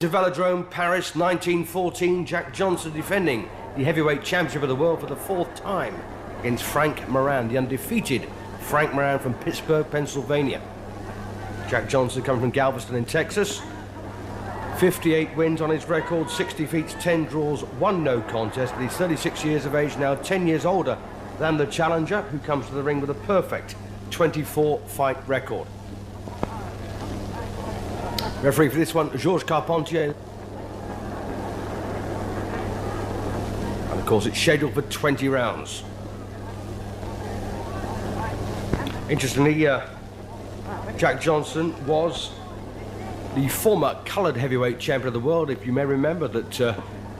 To Velodrome, Paris, 1914, Jack Johnson defending the heavyweight championship of the world for the 4th time against Frank Moran, the undefeated Frank Moran from Pittsburgh, Pennsylvania. Jack Johnson coming from Galveston in Texas. 58 wins on his record, 6 defeats, 10 draws, 1 no contest. But he's 36 years of age now, 10 years older than the challenger, who comes to the ring with a perfect 24-fight record. Referee for this one, Georges Carpentier. And of course it's scheduled for 20 rounds. Interestingly, Jack Johnson was the former coloured heavyweight champion of the world. If you may remember that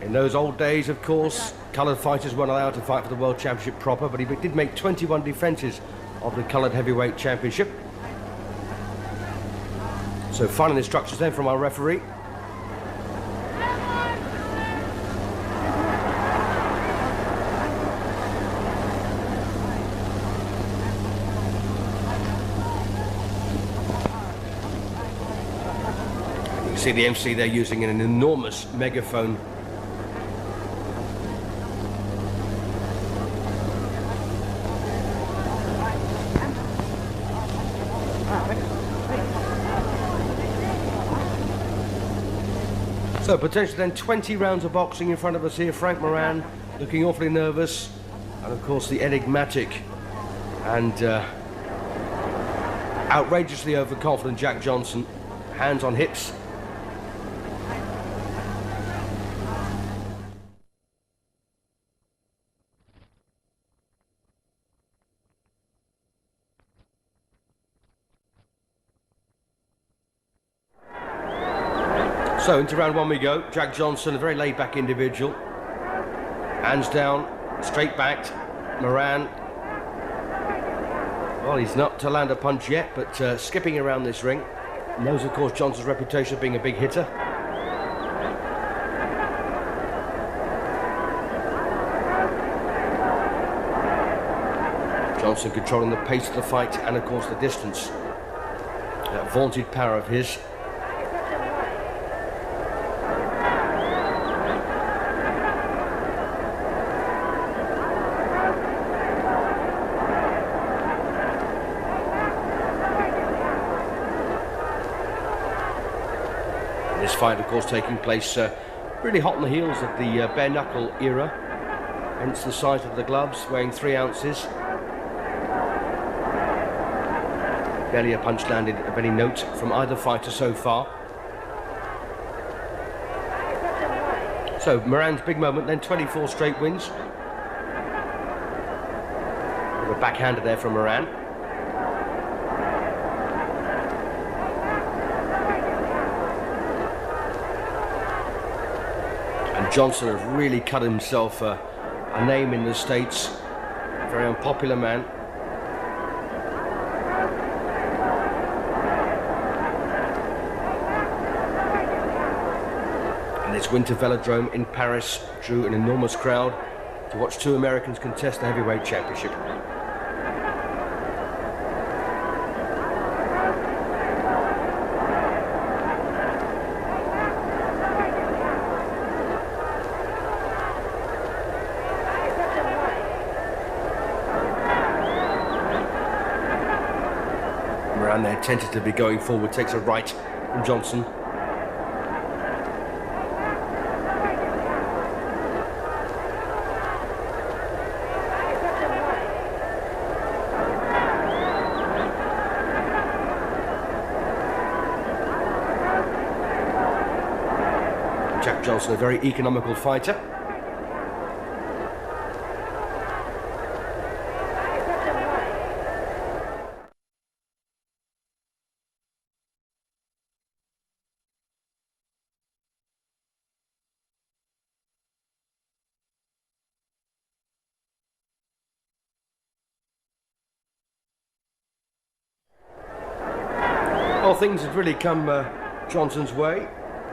in those old days, of course, coloured fighters weren't allowed to fight for the world championship proper, but he did make 21 defences of the coloured heavyweight championship. So final instructions then from our referee. You can see the MC there using an enormous megaphone. So potentially then 20 rounds of boxing in front of us here. Frank Moran looking awfully nervous, and of course the enigmatic and outrageously overconfident Jack Johnson, hands on hips. So into round 1 we go. Jack Johnson, a very laid-back individual. Hands down, straight backed. Moran, well, he's not to land a punch yet, but skipping around this ring. Knows, of course, Johnson's reputation of being a big hitter. Johnson controlling the pace of the fight and, of course, the distance. That vaunted power of his. This fight, of course, taking place really hot on the heels of the bare knuckle era, hence the size of the gloves, weighing 3 ounces. Barely a punch landed of any note from either fighter so far. So Moran's big moment, then 24 straight wins. A backhander there from Moran. Johnson has really cut himself a name in the States. Very unpopular man. And this winter Velodrome in Paris drew an enormous crowd to watch 2 Americans contest the heavyweight championship. Moran there tentatively going forward, takes a right from Johnson. Jack Johnson, a very economical fighter. Well, things had really come Johnson's way,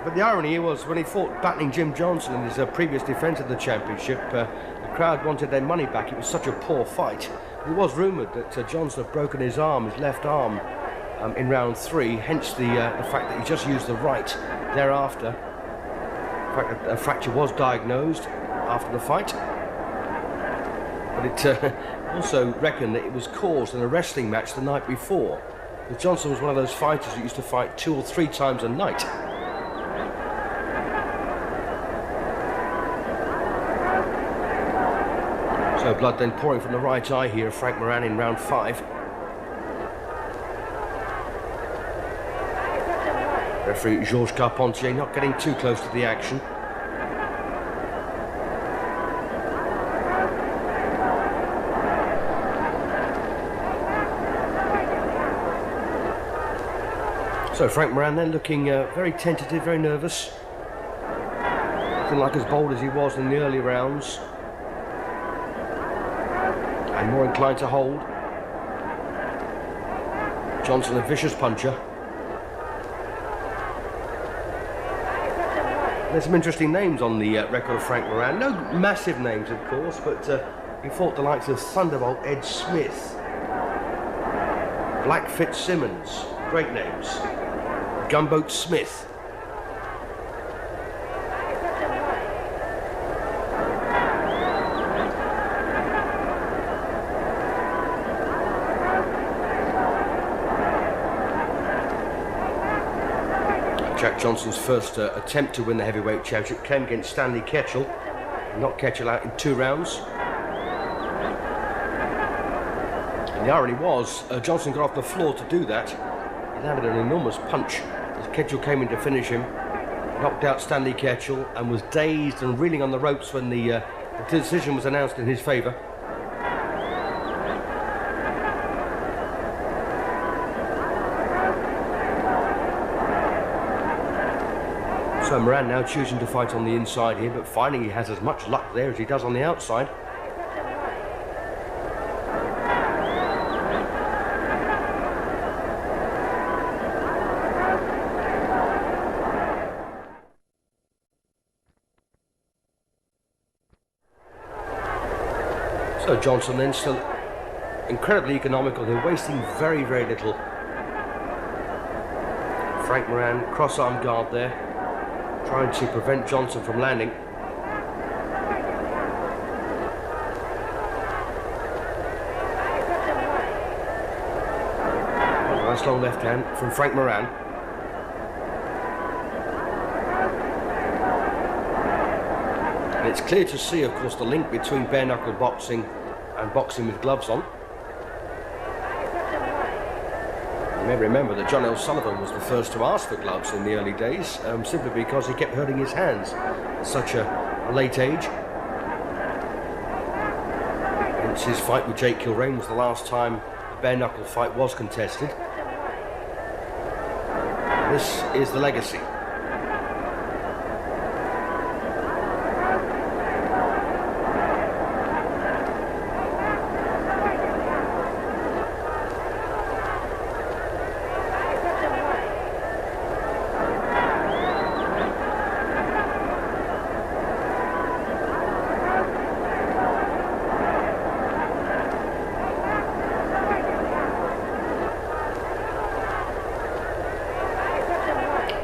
but the irony was when he fought battling Jim Johnson in his previous defence of the championship, the crowd wanted their money back. It was such a poor fight. It was rumoured that Johnson had broken his arm, his left arm, in round 3, hence the fact that he just used the right thereafter. fact, a fracture was diagnosed after the fight. But it also reckoned that it was caused in a wrestling match the night before. But Johnson was one of those fighters who used to fight 2 or 3 times a night. So blood then pouring from the right eye here of Frank Moran in round 5. Referee Georges Carpentier not getting too close to the action. So Frank Moran then looking very tentative, very nervous. Looking like as bold as he was in the early rounds. And more inclined to hold. Johnson a vicious puncher. There's some interesting names on the record of Frank Moran. No massive names, of course, but he fought the likes of Thunderbolt Ed Smith, Black Fitzsimmons, great names, Gunboat Smith. Jack Johnson's first attempt to win the heavyweight championship came against Stanley Ketchel. Knocked Ketchel out in 2 rounds. And the irony was, Johnson got off the floor to do that. He landed an enormous punch as Ketchel came in to finish him. Knocked out Stanley Ketchel and was dazed and reeling on the ropes when the decision was announced in his favour. So Moran now choosing to fight on the inside here, but finding he has as much luck there as he does on the outside. So Johnson then still incredibly economical here, wasting very, very little. Frank Moran, cross-arm guard there, trying to prevent Johnson from landing. A nice long left hand from Frank Moran. And it's clear to see, of course, the link between bare-knuckle boxing and boxing with gloves on. You may remember that John L. Sullivan was the first to ask for gloves in the early days, simply because he kept hurting his hands at such a late age. Hence his fight with Jake Kilrain was the last time a bare-knuckle fight was contested. This is the legacy.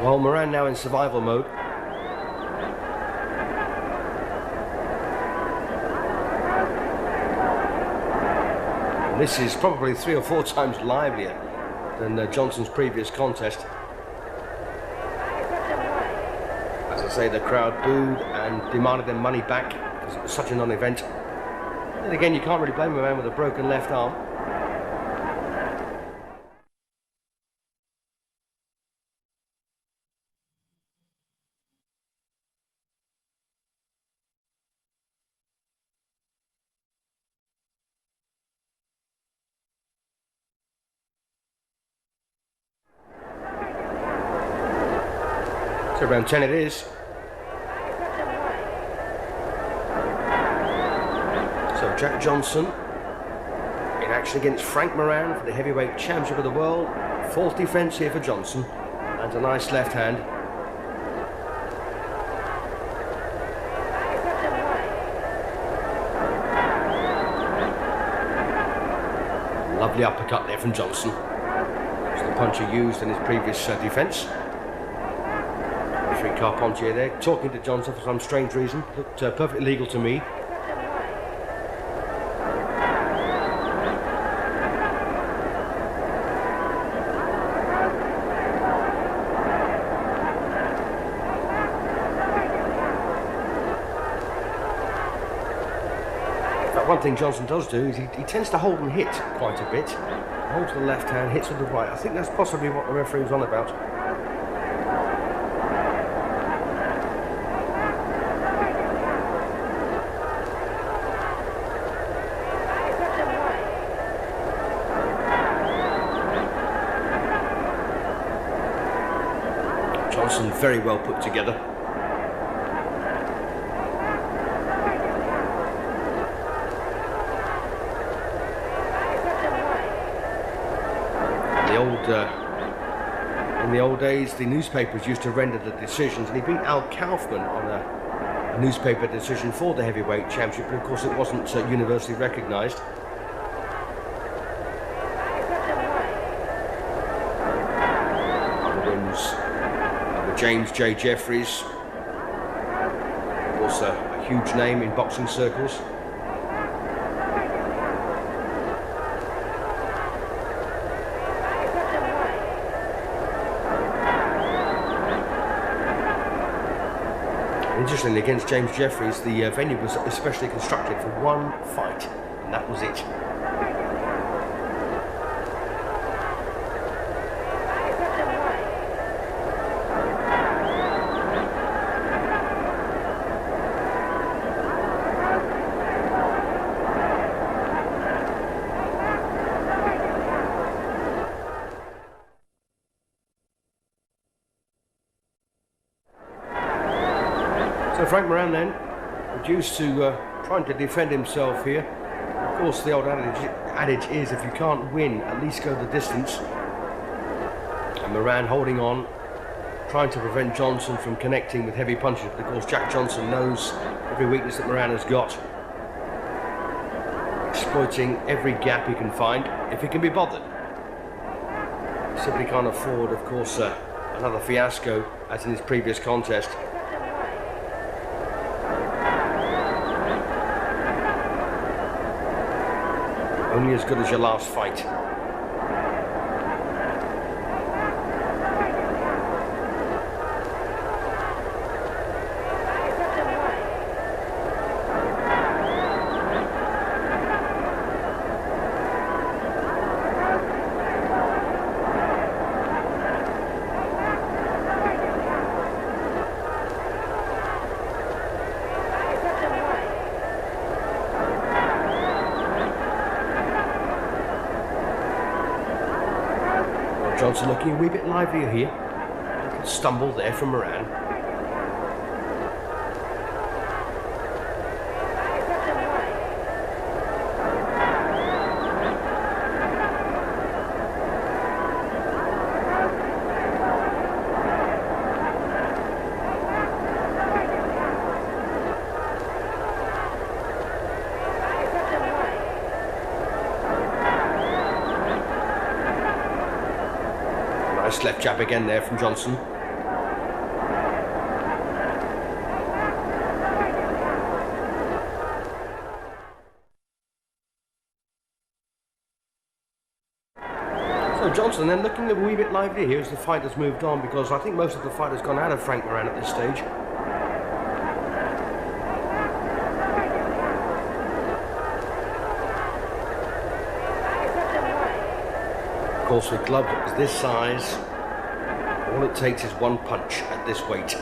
Well, Moran now in survival mode. And this is probably 3 or 4 times livelier than Johnson's previous contest. As I say, the crowd booed and demanded their money back because it was such a non-event. And again, you can't really blame a man with a broken left arm. So round 10 it is. So Jack Johnson in action against Frank Moran for the heavyweight championship of the world. 4th defence here for Johnson, and a nice left hand. Lovely uppercut there from Johnson. It's the punch he used in his previous defence. referee Carpentier there, talking to Johnson for some strange reason. Looked perfectly legal to me. One thing Johnson does do is he tends to hold and hit quite a bit. Holds with the left hand, hits with the right. I think that's possibly what the referee was on about. Johnson very well put together. In the old days, the newspapers used to render the decisions, and he beat Al Kaufman on a newspaper decision for the heavyweight championship, but of course it wasn't universally recognised. Other wins with James J. Jeffries, of course a huge name in boxing circles. Interestingly, against James Jeffries, the venue was especially constructed for one fight, and that was it. So Frank Moran then, reduced to trying to defend himself here. Of course, the old adage is, if you can't win, at least go the distance. And Moran holding on, trying to prevent Johnson from connecting with heavy punches. But of course, Jack Johnson knows every weakness that Moran has got, exploiting every gap he can find, if he can be bothered. Simply can't afford, of course, another fiasco as in his previous contest. Only as good as your last fight. Johnson looking a wee bit livelier here. A little stumble there from Moran. Nice left jab again there from Johnson. So Johnson then looking a wee bit lively here as the fight has moved on, because I think most of the fight has gone out of Frank Moran at this stage. Of course, with gloves this size, all it takes is one punch at this weight.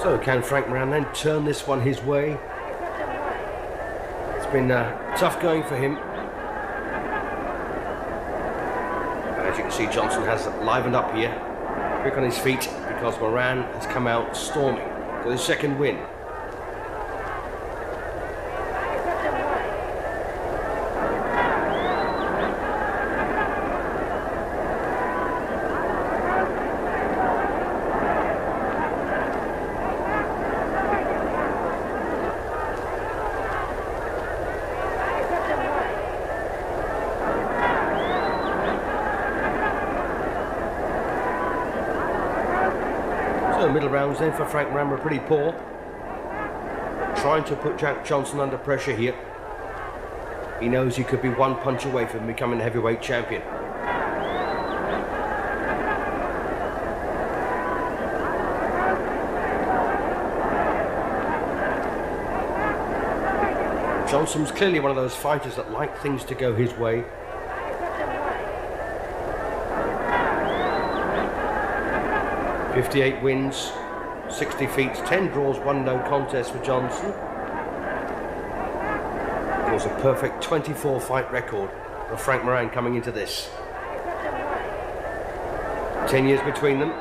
So can Frank Moran then turn this one his way? It's been tough going for him. And as you can see, Johnson has livened up here, quick on his feet, because Moran has come out storming for his second win. rounds then for Frank Moran were pretty poor. Trying to put Jack Johnson under pressure here. He knows he could be one punch away from becoming the heavyweight champion. Johnson's clearly one of those fighters that like things to go his way. "58 wins, 60 defeats, 10 draws, 1 no contest for Johnson. Of course, a perfect 24 fight record for Frank Moran coming into this. 10 years between them,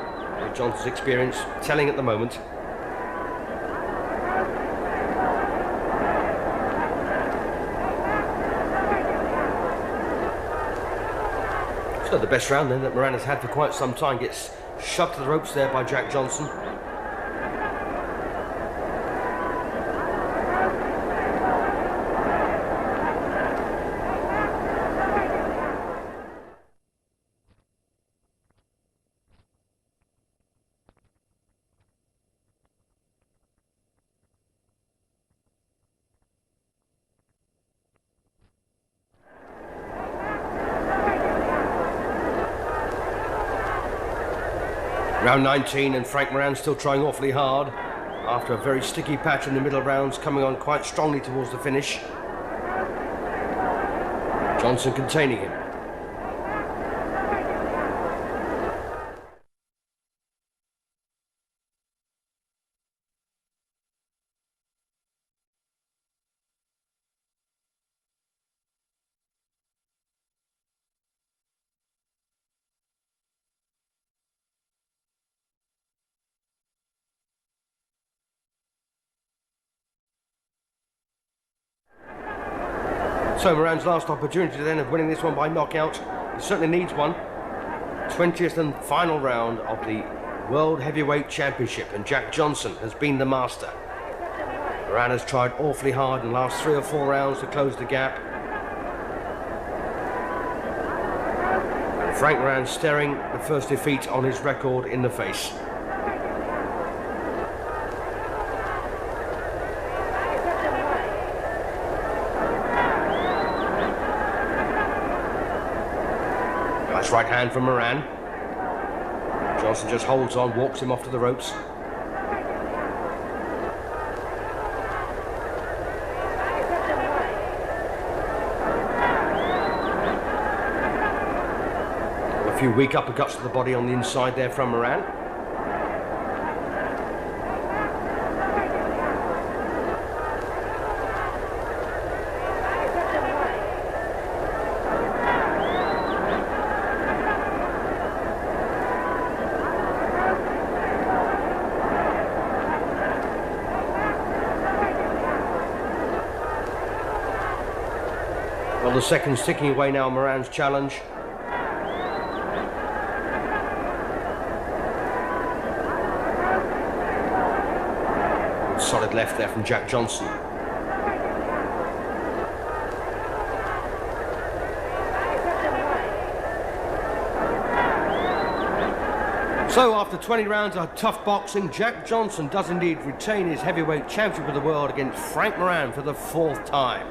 with Johnson's experience telling at the moment. So the best round then that Moran has had for quite some time gets shoved to the ropes there by Jack Johnson. Round 19 and Frank Moran still trying awfully hard after a very sticky patch in the middle rounds, coming on quite strongly towards the finish. Johnson containing him. So Moran's last opportunity then of winning this one by knockout. He certainly needs one. 20th and final round of the World Heavyweight Championship, and Jack Johnson has been the master. Moran has tried awfully hard in the last 3 or 4 rounds to close the gap. And Frank Moran staring the first defeat on his record in the face. Nice right hand from Moran. Johnson just holds on, walks him off to the ropes. A few weak uppercuts to the body on the inside there from Moran. Well, the second's ticking away now, Moran's challenge. Good solid left there from Jack Johnson. So after 20 rounds of tough boxing, Jack Johnson does indeed retain his heavyweight championship of the world against Frank Moran for the 4th time.